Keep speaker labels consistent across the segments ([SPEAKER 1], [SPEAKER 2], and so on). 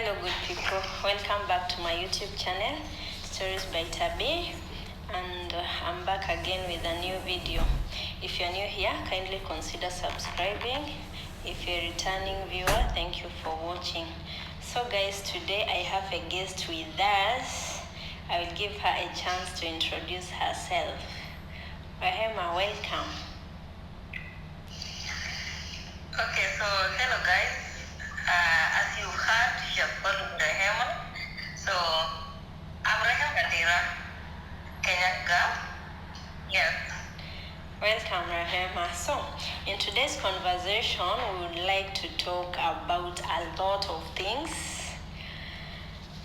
[SPEAKER 1] Hello good people, welcome back to my YouTube channel, Stories by Tabi, and I'm back again with a new video. If you're new here, kindly consider subscribing. If you're a returning viewer, thank you for watching. So guys, today I have a guest with us. I will give her a chance to introduce herself. Rahema, welcome.
[SPEAKER 2] Okay, so hello guys. As you heard, she has called me Rahema. So I'm Rahema Kenya girl. Yes.
[SPEAKER 1] Welcome, Rahema. So, in today's conversation, we would like to talk about a lot of things.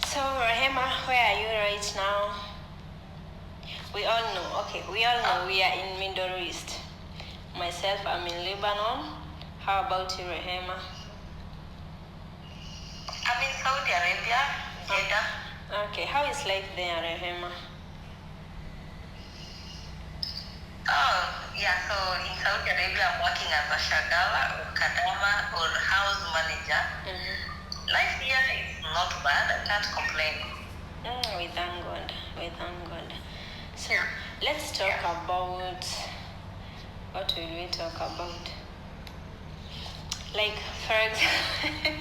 [SPEAKER 1] So, Rahema, where are you right now? We all know we are in Middle East. Myself, I'm in Lebanon. How about you, Rahema?
[SPEAKER 2] I'm in Saudi Arabia, Jeddah.
[SPEAKER 1] Okay, how is life there, Rahema?
[SPEAKER 2] Oh, yeah, so in Saudi Arabia, I'm working as a shagala or kadama or house manager.
[SPEAKER 1] Mm-hmm.
[SPEAKER 2] Life here is not bad, I can't complain.
[SPEAKER 1] We thank God. So, let's talk about, what will we talk about? Like, for example,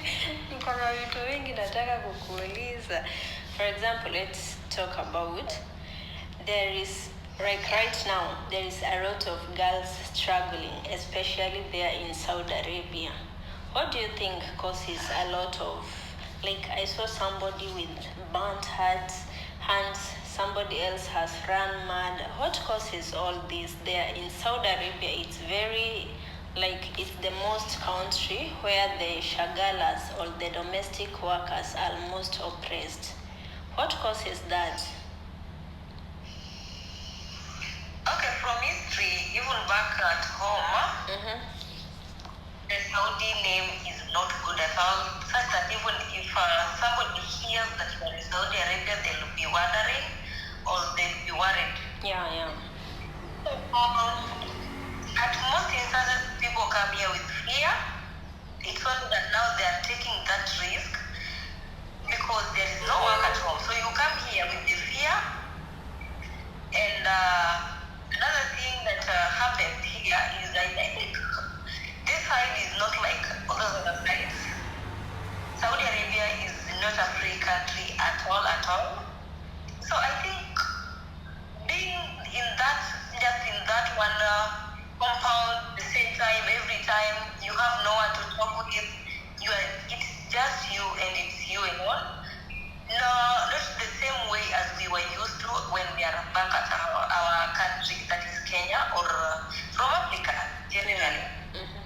[SPEAKER 1] kuna vitu vingi nataka kukuuliza. For example, let's talk about, there is, like right now, there is a lot of girls struggling, especially there in Saudi Arabia. What do you think causes a lot of, like I saw somebody with burnt hands, somebody else has run mad. What causes all this there in Saudi Arabia? It's very, like it's the most country where the shagalas or the domestic workers are most oppressed. What causes that?
[SPEAKER 2] Okay, from history, even back at home,
[SPEAKER 1] Mm-hmm.
[SPEAKER 2] the Saudi name is not good at all. Such that even if somebody hears that you're in Saudi Arabia, they'll be wondering or they'll be worried.
[SPEAKER 1] Yeah.
[SPEAKER 2] At most instances, people come here with fear. It's only that now they are taking that risk because there is no work at home. So you come here with the fear. And another thing that happens here is I think this side is not like other sides. Saudi Arabia is not a free country at all. So I think being in that, just in that one compound, the same time, every time, you have no one to talk with, it's just you and it's you alone. No, not the same way as we were used to when we are back at our country, that is Kenya, or from Africa, generally.
[SPEAKER 1] Mm-hmm.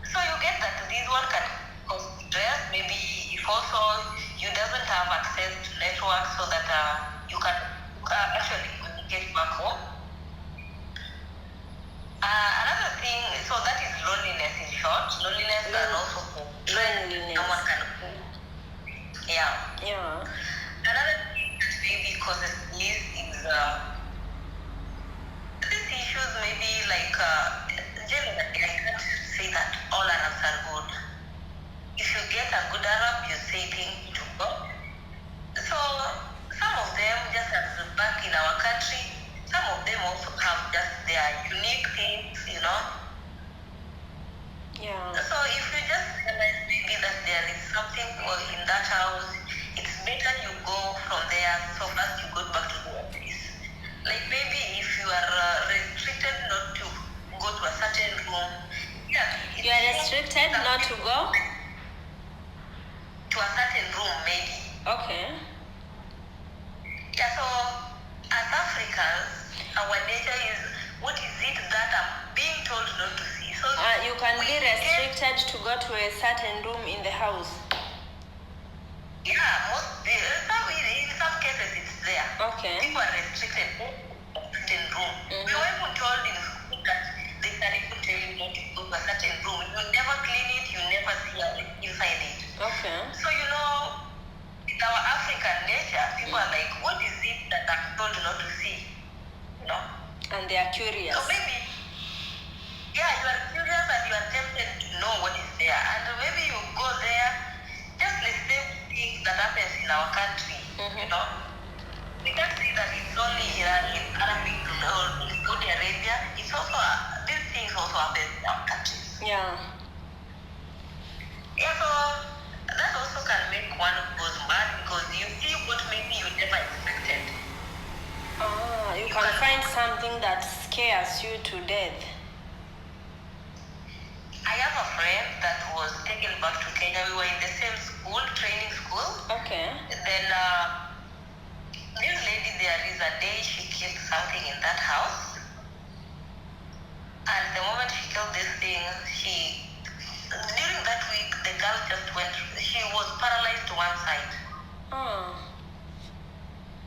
[SPEAKER 2] So you get that this one can cause stress, maybe if also you doesn't have access to network so that you can actually communicate back home. Another thing, so that is loneliness in short. Loneliness and also someone can. Yeah. Another thing that maybe causes this is these issues maybe like generally I can't say that all Arabs are good. If you get a good Arab, you say things to God. So some of them just as back in our country, some of them also have just their unique things,
[SPEAKER 1] Yeah.
[SPEAKER 2] So if you just realize maybe that there is something in that house, it's better you go from there so fast you go back to the office. Like maybe if you are restricted not to go to a certain room,
[SPEAKER 1] You are restricted not to go
[SPEAKER 2] to a certain room maybe.
[SPEAKER 1] Okay.
[SPEAKER 2] Yeah, so as Africans, our nature is, what is it that I'm being told not to see? So
[SPEAKER 1] You can be restricted to go to a certain room in the house.
[SPEAKER 2] Yeah, in some cases it's there.
[SPEAKER 1] Okay.
[SPEAKER 2] People are restricted to a certain room.
[SPEAKER 1] Mm-hmm.
[SPEAKER 2] We were even told in school that they can even tell you not to go to a certain room. You never clean it, you never see inside it.
[SPEAKER 1] Okay.
[SPEAKER 2] So with our African nature, people are like, what is it that I'm told not to see?
[SPEAKER 1] And they are curious.
[SPEAKER 2] So maybe, you are curious and you are tempted to know what is there. And maybe you go there, just listen
[SPEAKER 1] Yeah.
[SPEAKER 2] Yeah, so that also can make one goes mad because you see what maybe you never expected.
[SPEAKER 1] You can find something that scares you to death.
[SPEAKER 2] I have a friend that was taken back to Kenya. We were in the same school, training school.
[SPEAKER 1] Okay.
[SPEAKER 2] Then this lady, there is a day she killed something in that house. And the moment she killed this thing, during that week, the girl just she was paralyzed to one side.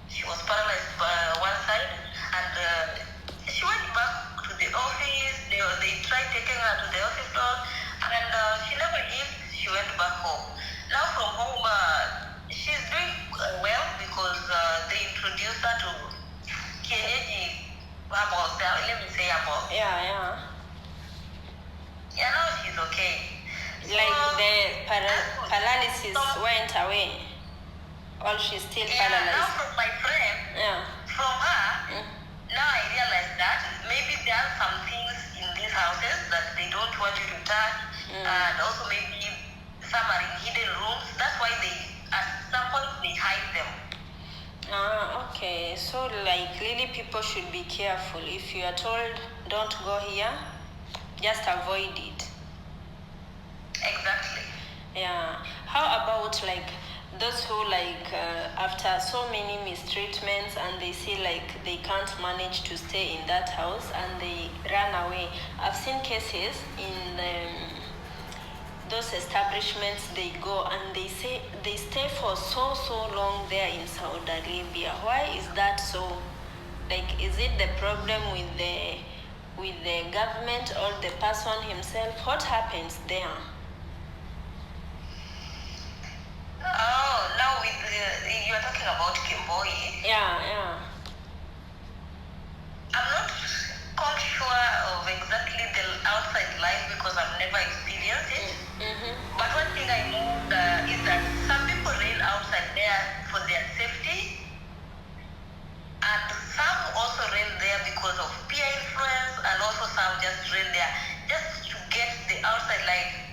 [SPEAKER 2] She was paralyzed by one side, and she went back to the office. They tried taking her to the office door, and she never healed. She went back home. Now from home, she's doing well because they introduced her to kienyeji herbals. Let me say herbals.
[SPEAKER 1] Yeah.
[SPEAKER 2] Yeah, now she's okay.
[SPEAKER 1] Like the paralysis went away. Or she's still paralyzed.
[SPEAKER 2] Now from my friend, from her, now I realize that maybe there are some things in these houses that they don't want you to touch, and also maybe some are in hidden rooms. That's why at some point they hide them.
[SPEAKER 1] Okay. So like really people should be careful. If you are told don't go here, just avoid it.
[SPEAKER 2] Exactly.
[SPEAKER 1] Yeah. How about like those who after so many mistreatments and they see like they can't manage to stay in that house and they run away? I've seen cases in those establishments. They go and they say they stay for so long there in Saudi Arabia. Why is that so? Like, is it the problem with the government or the person himself? What happens there?
[SPEAKER 2] Oh, now you are talking about Kemboi.
[SPEAKER 1] Yeah.
[SPEAKER 2] I'm not quite sure of exactly the outside life because I've never experienced it. But one thing I know is that some people rent outside there for their safety, and some also rent there because of peer influence, and also some just rent there just to get the outside life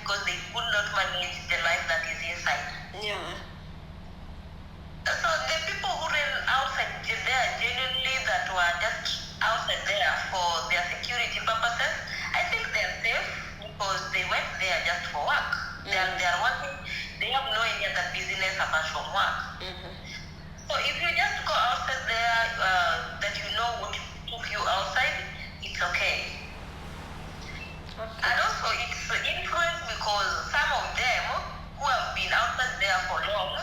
[SPEAKER 2] because they could not manage the life that is inside.
[SPEAKER 1] Yeah.
[SPEAKER 2] So the people who rent outside there genuinely that were just outside there for their security purposes, I think they're safe because they went there just for work. They are working. They have no any other business apart from work. So if you just go outside there, that you know what took you outside, it's okay. And also it's influence because some of them who have been outside there for long,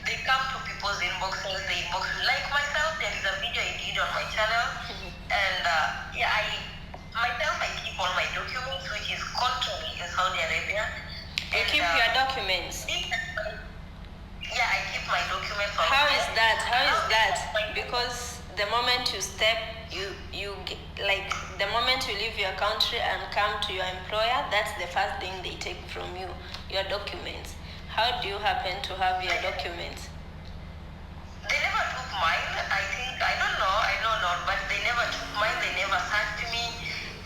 [SPEAKER 2] they come to people's inboxes, they inbox me. Like myself, there is a video I did on my channel, and I keep all my documents, which is contrary in Saudi Arabia.
[SPEAKER 1] You keep your documents?
[SPEAKER 2] Yeah, I keep my documents.
[SPEAKER 1] How is that? Because the moment you step, you like the moment you leave your country and come to your employer, that's the first thing they take from you, your documents. How do you happen to have your documents?
[SPEAKER 2] They never took mine. I don't know, but they never took mine. They never searched me.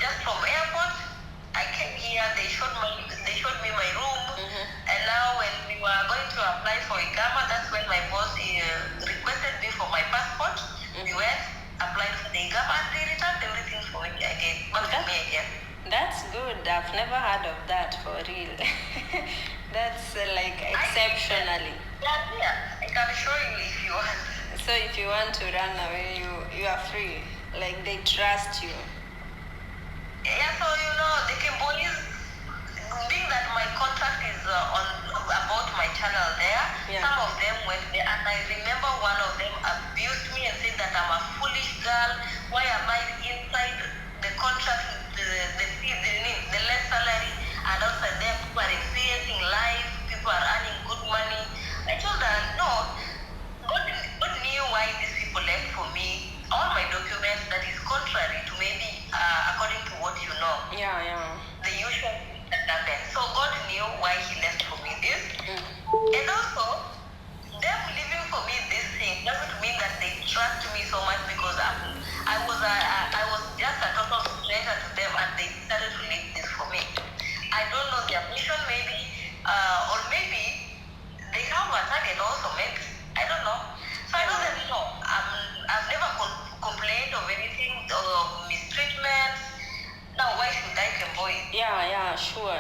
[SPEAKER 2] Just from airport, I came here. They showed me my room, and now when we were going to apply for Igama, that's when my boss requested me for my passport. We went, applied for the Igama, and they returned everything for me again.
[SPEAKER 1] That's good. I've never heard of that for real. That's like exceptionally.
[SPEAKER 2] Yeah, I can show you if you want.
[SPEAKER 1] So if you want to run away, you are free. Like they trust you.
[SPEAKER 2] Yeah, so the Kembois, being that my contract is about my channel there, some of them went there, and I remember one of them abused me and said that I'm a foolish girl. Why am I inside the contract with the less salary, and outside there people are experiencing life, people are earning good money. I told her, no, God knew why these people left for me all my documents that is contrary to maybe according to what you know.
[SPEAKER 1] Yeah.
[SPEAKER 2] The usual thing that happens. So their mission maybe, or maybe they have a target also, maybe. I don't know. So I don't really know. I've never complained of anything or mistreatment. Now, why should I Kemboi?
[SPEAKER 1] Yeah, sure.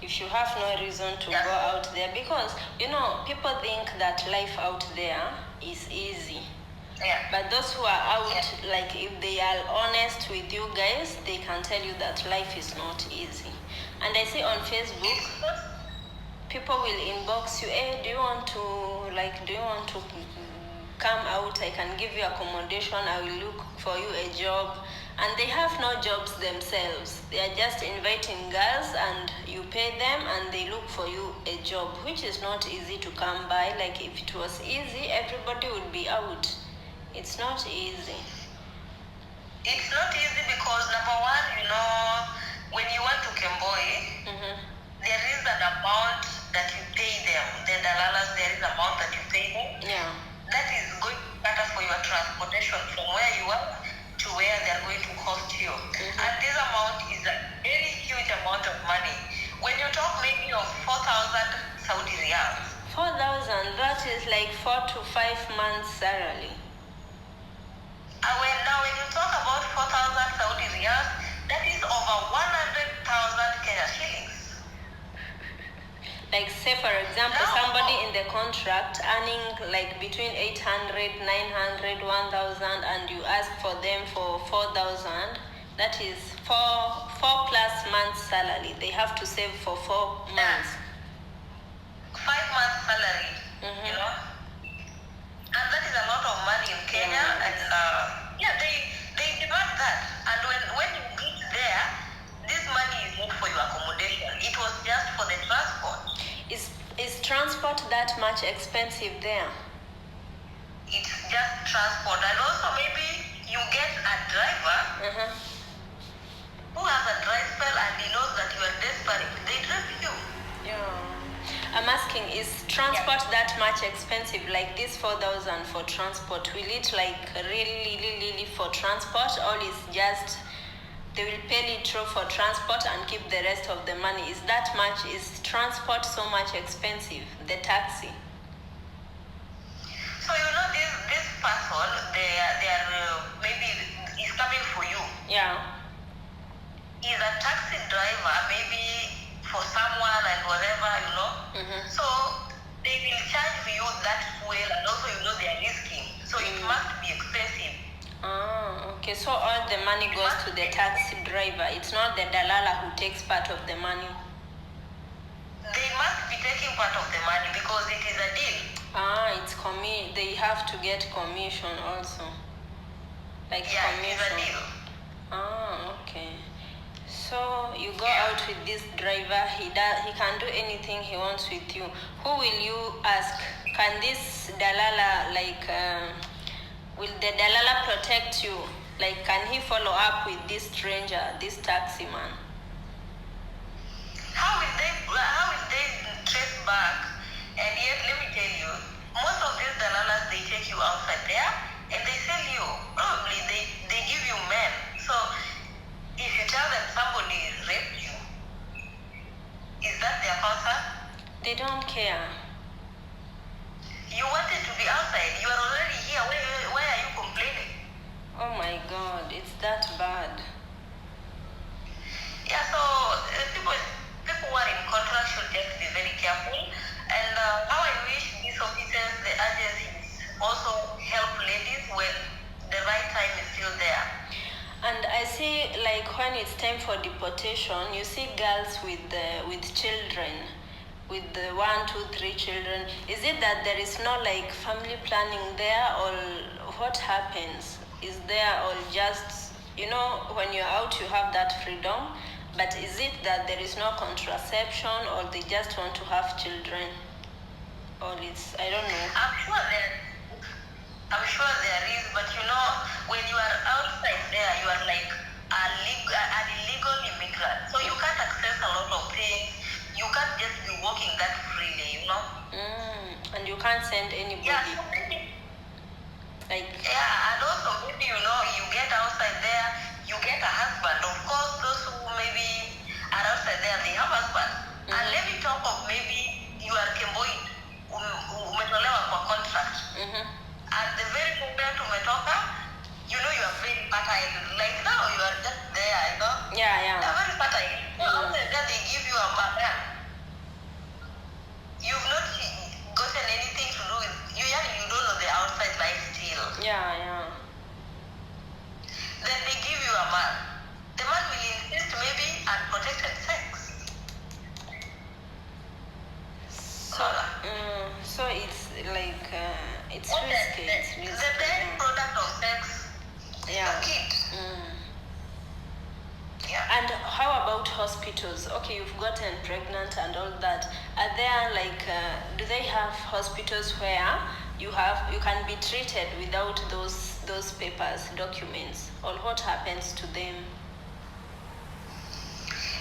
[SPEAKER 1] If you have no reason to go out there, because people think that life out there is easy.
[SPEAKER 2] Yeah.
[SPEAKER 1] But those who are out, like if they are honest with you guys, they can tell you that life is not easy. And I see on Facebook, people will inbox you, hey, do you want to come out? I can give you accommodation. I will look for you a job. And they have no jobs themselves. They are just inviting girls and you pay them and they look for you a job, which is not easy to come by. Like if it was easy, everybody would be out. It's not easy.
[SPEAKER 2] It's not easy because number one, when you want to Kemboi, there is an amount that you pay them. The dalalas, there is an amount that you pay them.
[SPEAKER 1] Yeah.
[SPEAKER 2] That is going to cater for your transportation from where you are to where they are going to cost you. And this amount is a very huge amount of money. When you talk maybe of 4,000 Saudi riyals.
[SPEAKER 1] 4,000, that is like 4 to 5 months salary.
[SPEAKER 2] When you talk about 4,000 Saudi riyals, that is over 100,000 Kenya shillings.
[SPEAKER 1] Like say for example, somebody in the contract earning like between 800, 900, 1,000 and you ask for them for 4,000, that is 4 plus months salary. They have to save for 4 months.
[SPEAKER 2] 5 months salary, And that is a lot of money in Kenya, and they demand that. And when you get there, this money is not for your accommodation. It was just for the transport.
[SPEAKER 1] Is transport that much expensive there?
[SPEAKER 2] It's just transport, and also maybe you get a driver who has a dry spell and he knows that you are desperate. They drive you.
[SPEAKER 1] Yeah. I'm asking, is transport that much expensive? Like this 4,000 for transport, will it like really for transport, or is just they will pay little for transport and keep the rest of the money? Is transport so much expensive, the taxi?
[SPEAKER 2] So this person, they are maybe is coming for you.
[SPEAKER 1] Yeah.
[SPEAKER 2] He's a taxi driver, maybe for someone and whatever, So they will charge you that fuel, and also they are risking. So it must be expensive.
[SPEAKER 1] Okay. So all the money goes to the taxi driver. It's not the dalala who takes part of the money.
[SPEAKER 2] They must be taking part of the money because it is a deal.
[SPEAKER 1] It's they have to get commission also. Like commission.
[SPEAKER 2] It's a deal.
[SPEAKER 1] Okay. So you go out with this driver. He can do anything he wants with you. Who will you ask? Can this dalala will the dalala protect you? Like, can he follow up with this stranger, this taxi man?
[SPEAKER 2] How will they trace back? And yet, let me tell you, most of these dalalas, they take you outside there and they sell you. Probably they give you men. So if you tell them somebody raped you, is that their concern?
[SPEAKER 1] They don't care.
[SPEAKER 2] You wanted to be outside. You are already here. Why are you complaining?
[SPEAKER 1] Oh my God, it's that bad.
[SPEAKER 2] Yeah, so people who are in contract should just be very careful. And how I wish these officers, the agencies, also help ladies when the right time is still there.
[SPEAKER 1] And I see, like, when it's time for deportation, you see girls with children, with the 1, 2, 3 children. Is it that there is no like family planning there, or what happens? Is there, or just when you're out you have that freedom, but is it that there is no contraception, or they just want to have children, or it's I don't know.
[SPEAKER 2] I'm sure there is, but when you are outside there, you are like an illegal immigrant. So you can't access a lot of things. You can't just be walking that freely,
[SPEAKER 1] And you can't send anybody.
[SPEAKER 2] Yeah, so maybe, and also maybe, you get outside there, you get a husband. Of course, those who maybe are outside there, they have husbands.
[SPEAKER 1] like it's
[SPEAKER 2] What
[SPEAKER 1] risky. It's
[SPEAKER 2] the
[SPEAKER 1] risky.
[SPEAKER 2] best product of sex is
[SPEAKER 1] Yeah.
[SPEAKER 2] the kid. Yeah.
[SPEAKER 1] And how about hospitals? Okay, you've gotten pregnant and all that. Are there like, do they have hospitals where you can be treated without those papers, documents, or what happens to them?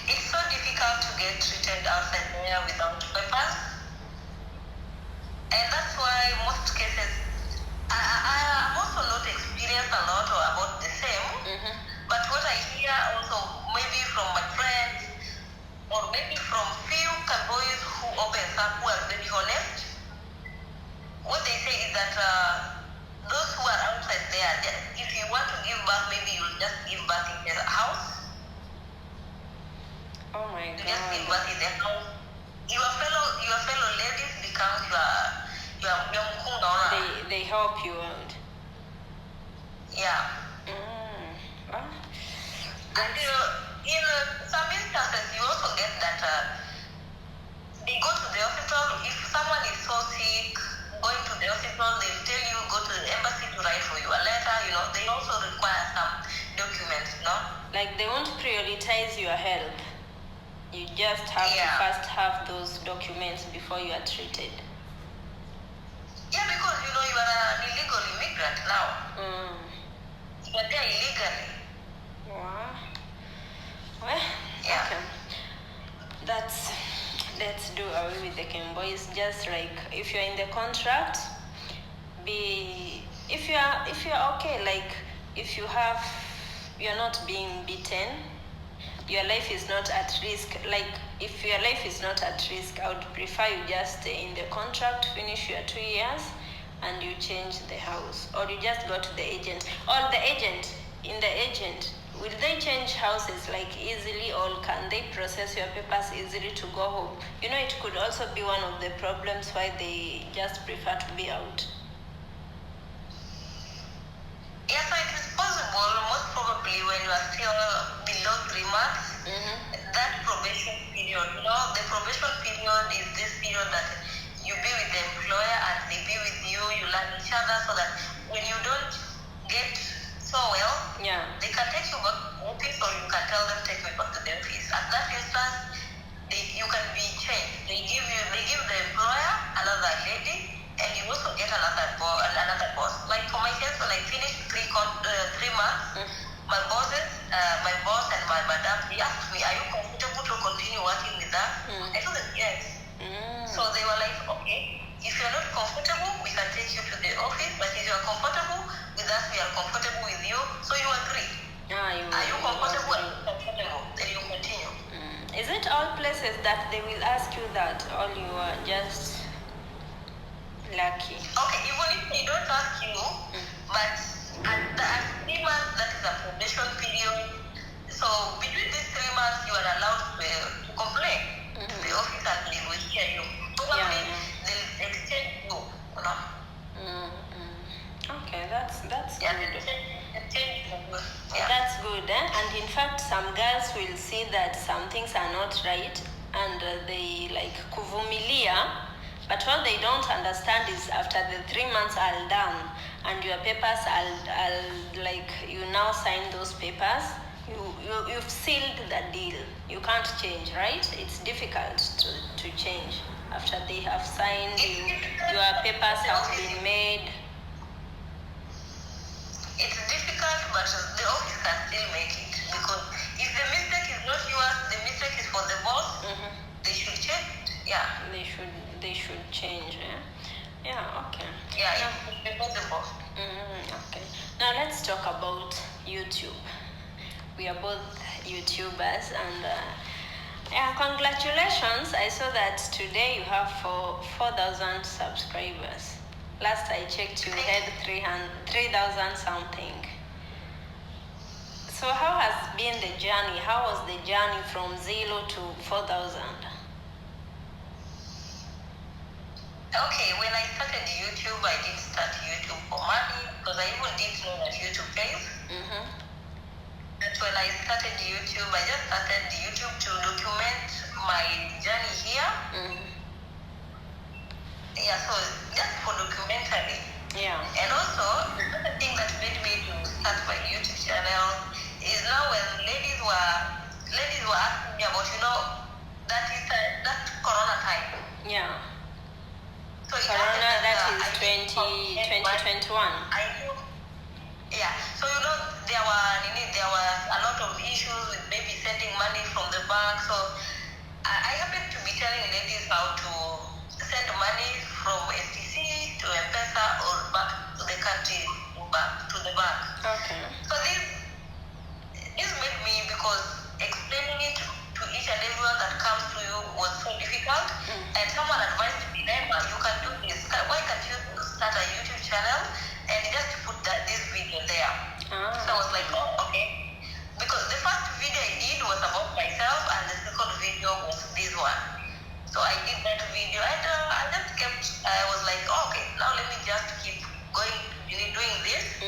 [SPEAKER 2] It's so difficult to get treated outside there without papers. And that's why most cases, I'm also not experienced a lot or about the same, but what I hear also maybe from my friends or maybe from few Kembois who open up who are very honest, what they say is that those who are outside there, if you want to give birth, maybe you'll just give birth in the house.
[SPEAKER 1] Oh my
[SPEAKER 2] You just give
[SPEAKER 1] God.
[SPEAKER 2] birth in the house. Your fellow ladies become your mkunga owner.
[SPEAKER 1] They help you out.
[SPEAKER 2] Yeah.
[SPEAKER 1] Well,
[SPEAKER 2] And in some instances, you also get that they go to the hospital. If someone is so sick, going to the hospital, they'll tell you go to the embassy to write for you a letter. They also require some documents,
[SPEAKER 1] like they won't prioritize your health. You just have to first have those documents before you are treated.
[SPEAKER 2] Yeah, because you are an illegal immigrant now. You are there illegally.
[SPEAKER 1] Wow. Well,
[SPEAKER 2] Yeah.
[SPEAKER 1] okay. Let's do away with the Kembois. Just like if you're in the contract, if you're okay, like if you're not being beaten, your life is not at risk. Like if your life is not at risk, I would prefer you just stay in the contract, finish your 2 years, and you change the house, or you just go to the agent. Or the agent, will they change houses like easily, or can they process your papers easily to go home? It could also be one of the problems why they just prefer to be out.
[SPEAKER 2] Yeah, so it is possible, most probably when you are still below 3 months, that probation period, the probation period is this period that you be with the employer and they be with you, you learn each other, so that when you don't get so well, they can take you back to the office, or you can tell them take me back to the office. At that instance, you can be changed. They give the employer another lady, and you also get another boss. Like for my case, when I finished 3 months, my boss and my madam, they asked me, are you comfortable to continue working with us? I told them yes. So they were like, okay, if you're not comfortable, we can take you to the office, but if you're comfortable with us, we are comfortable with you. So you agree. Are you comfortable? Then you continue.
[SPEAKER 1] Is it all places that they will ask you that, or you are just lucky?
[SPEAKER 2] Okay, even if they don't ask you, but at 3 months, that is a probation period. So between these 3 months, you are allowed to complain to the office, and they will hear you. Probably they'll exchange you.
[SPEAKER 1] Okay, that's good.
[SPEAKER 2] Yeah.
[SPEAKER 1] That's good. And in fact, some girls will see that some things are not right, and they like kuvumilia. But what they don't understand is after the 3 months are done and your papers are like, you now sign those papers, you've sealed the deal. You can't change, right? It's difficult to change after they have signed. Your papers have been made.
[SPEAKER 2] It's difficult, but the office can still make it, because if the mistake is not yours, the mistake is for the boss. They should change it. Yeah.
[SPEAKER 1] They should change. Yeah. Okay.
[SPEAKER 2] Yeah. It's not the boss.
[SPEAKER 1] Okay. Now let's talk about YouTube. We are both YouTubers, and congratulations! I saw that today you have 4,000 subscribers. Last I checked, you had 3,000 something. So how has been the journey? How was the journey from 0 to 4,000?
[SPEAKER 2] Okay, when I started YouTube, I didn't start YouTube for money, because I even didn't know that YouTube pays. But when I started YouTube, I just started YouTube to document my journey here. Yeah, so just for
[SPEAKER 1] Yeah.
[SPEAKER 2] So it
[SPEAKER 1] Corona,
[SPEAKER 2] happened
[SPEAKER 1] that
[SPEAKER 2] I
[SPEAKER 1] is
[SPEAKER 2] did
[SPEAKER 1] 2021.
[SPEAKER 2] I knew, yeah. So there was a lot of issues with maybe sending money from the bank. So I happened to be telling ladies how to send money from STC to M-Pesa or back to the country, back to the bank.
[SPEAKER 1] Okay.
[SPEAKER 2] So this made me, because explaining it to each and everyone that comes to you was so difficult. And someone advised me, Naima, you can do this. Why can't you start a YouTube channel and just put this video there? So I was like, oh, okay. Because the first video I did was about myself, and the second video was this one. So I did that video, and I just I was like, oh, okay, now let me just keep going, doing this.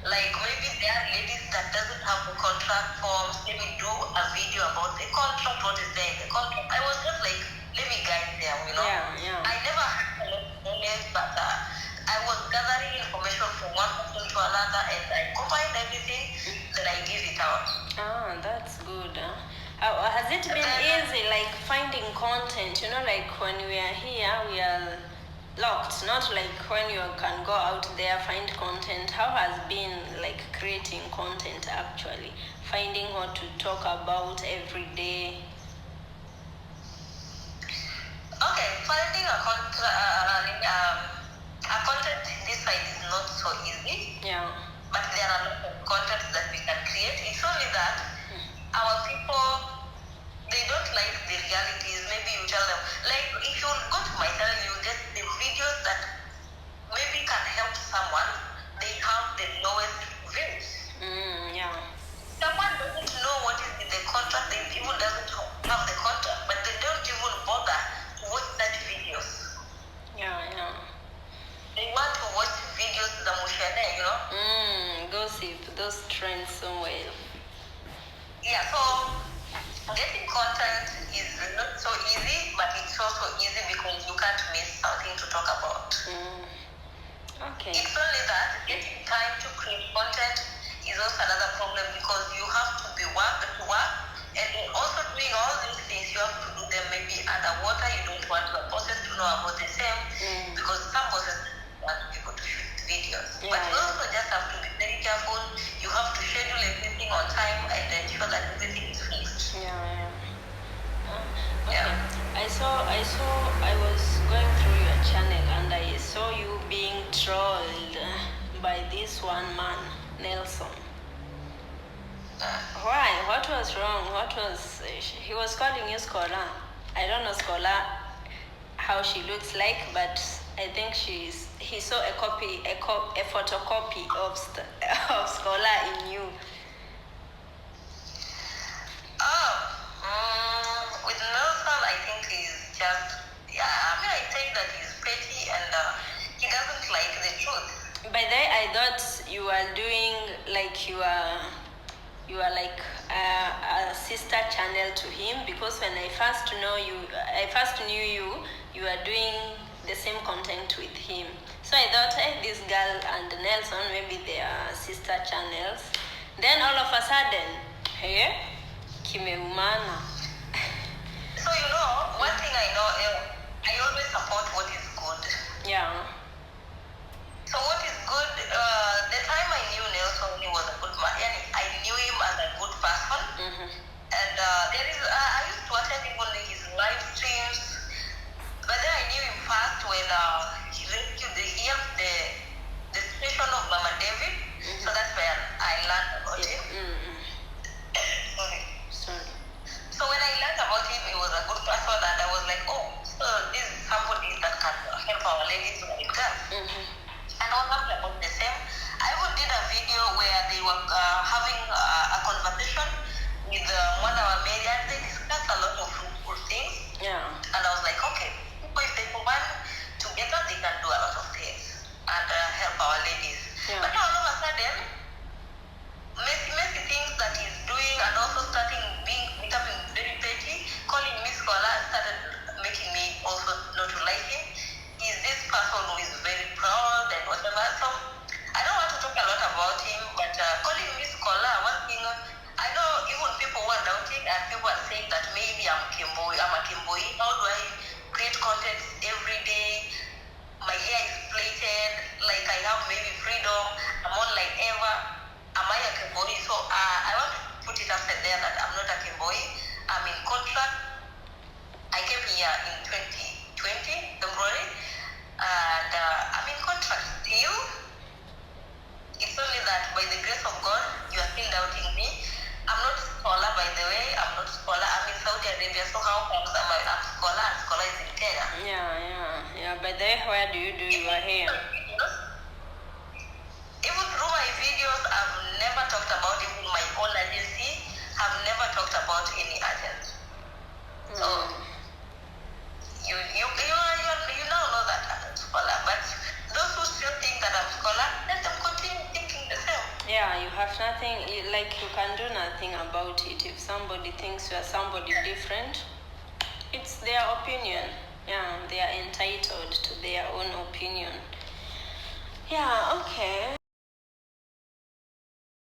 [SPEAKER 2] Like maybe there are ladies that doesn't have the contract forms. Let me do a video about the contract, what is there in the contract. I was just like, let me guide them,
[SPEAKER 1] Yeah.
[SPEAKER 2] I never had a lot of knowledge, but I was gathering information from one person to another, and I combined everything, then I give it out.
[SPEAKER 1] That's good. Has it been easy, like finding content? Like when we are here, we are locked. Not like when you can go out there, find content. How has been like creating content actually? Finding what to talk about every day.
[SPEAKER 2] Okay, finding a content this side is not so easy.
[SPEAKER 1] Yeah.
[SPEAKER 2] But there are a lot of contents that we can create. It's only that our people, they don't like the realities. Maybe you tell them, like if you go to my channel, you get the videos that maybe can help someone. They have the lowest views.
[SPEAKER 1] Yeah.
[SPEAKER 2] Someone doesn't know what is in the contract. They even doesn't have the contract, but they don't even bother to watch such videos.
[SPEAKER 1] Yeah.
[SPEAKER 2] They want to watch videos the mushane,
[SPEAKER 1] Gossip, those trends so well.
[SPEAKER 2] Yeah, so getting content is not so easy, but it's also easy because you can't miss something to talk about.
[SPEAKER 1] Okay.
[SPEAKER 2] It's only that getting time to create content is also another problem, because you have to be work, and also doing all these things, you have to do them maybe underwater. You don't want your bosses to know about the same, because some bosses want people to shoot videos.
[SPEAKER 1] Yeah,
[SPEAKER 2] but you also just have to be very careful. You have to schedule everything on time and ensure that everything is fixed.
[SPEAKER 1] Yeah. Okay.
[SPEAKER 2] Yeah.
[SPEAKER 1] I was going through your channel and I saw you being trolled by this one man, Nelson. Why? What was wrong? He was calling you scholar. I don't know scholar how she looks like, but I think he saw a photocopy of scholar in you.
[SPEAKER 2] With Nelson, I think he's just, I think that he's petty, and he doesn't like the truth.
[SPEAKER 1] By the way, I thought you were doing like you are like a sister channel to him, because when I first knew you were doing the same content with him. So I thought, hey, this girl and Nelson, maybe they are sister channels. Then all of a sudden, hey, kimeumana.
[SPEAKER 2] So one thing I know, I always support what is good.
[SPEAKER 1] Yeah.
[SPEAKER 2] So what is good, the time I knew Nelson, he was a good man. I knew him as a good person. And I used to attend even his live streams. But then I knew him first when he rescued the situation of Mama David. So that's where I learned about him.
[SPEAKER 1] Sorry.
[SPEAKER 2] So when I learned about him, he was a good person, and I was like, oh, so this is somebody that can help our ladies like girls. And I was happy about the same. I even did a video where they were having a conversation with one of our maid, and they discussed a lot of fruitful things.
[SPEAKER 1] Yeah.
[SPEAKER 2] And I was like, okay, people, if they combine together, they can do a lot of things and help our ladies.
[SPEAKER 1] Yeah.
[SPEAKER 2] But now all of a sudden, messy things that he's doing, and also becoming very petty, calling me scholar, started making me also not to like him. He's this person who is very proud and whatever. So I don't want to talk a lot about him, but calling me scholar, one thing, I know even people who are doubting, and people are saying that maybe I'm a Kemboi. How do I here in 2020, February, and I'm in contract still. It's only that by the grace of God, you are still doubting me. I'm not scholar, by the way. I'm not scholar. I'm in Saudi Arabia, so how comes I'm scholar and scholar is in Kenya?
[SPEAKER 1] Yeah. By the way, where do you do your hair?
[SPEAKER 2] Even through my videos, I've never talked about even my own agency. I've never talked about any agent. So you now know that I'm a scholar. But those who still think that I'm scholar, let them continue thinking the same.
[SPEAKER 1] Yeah, you have nothing, like you can do nothing about it. If somebody thinks you are somebody different, it's their opinion. Yeah, they are entitled to their own opinion. Yeah, okay.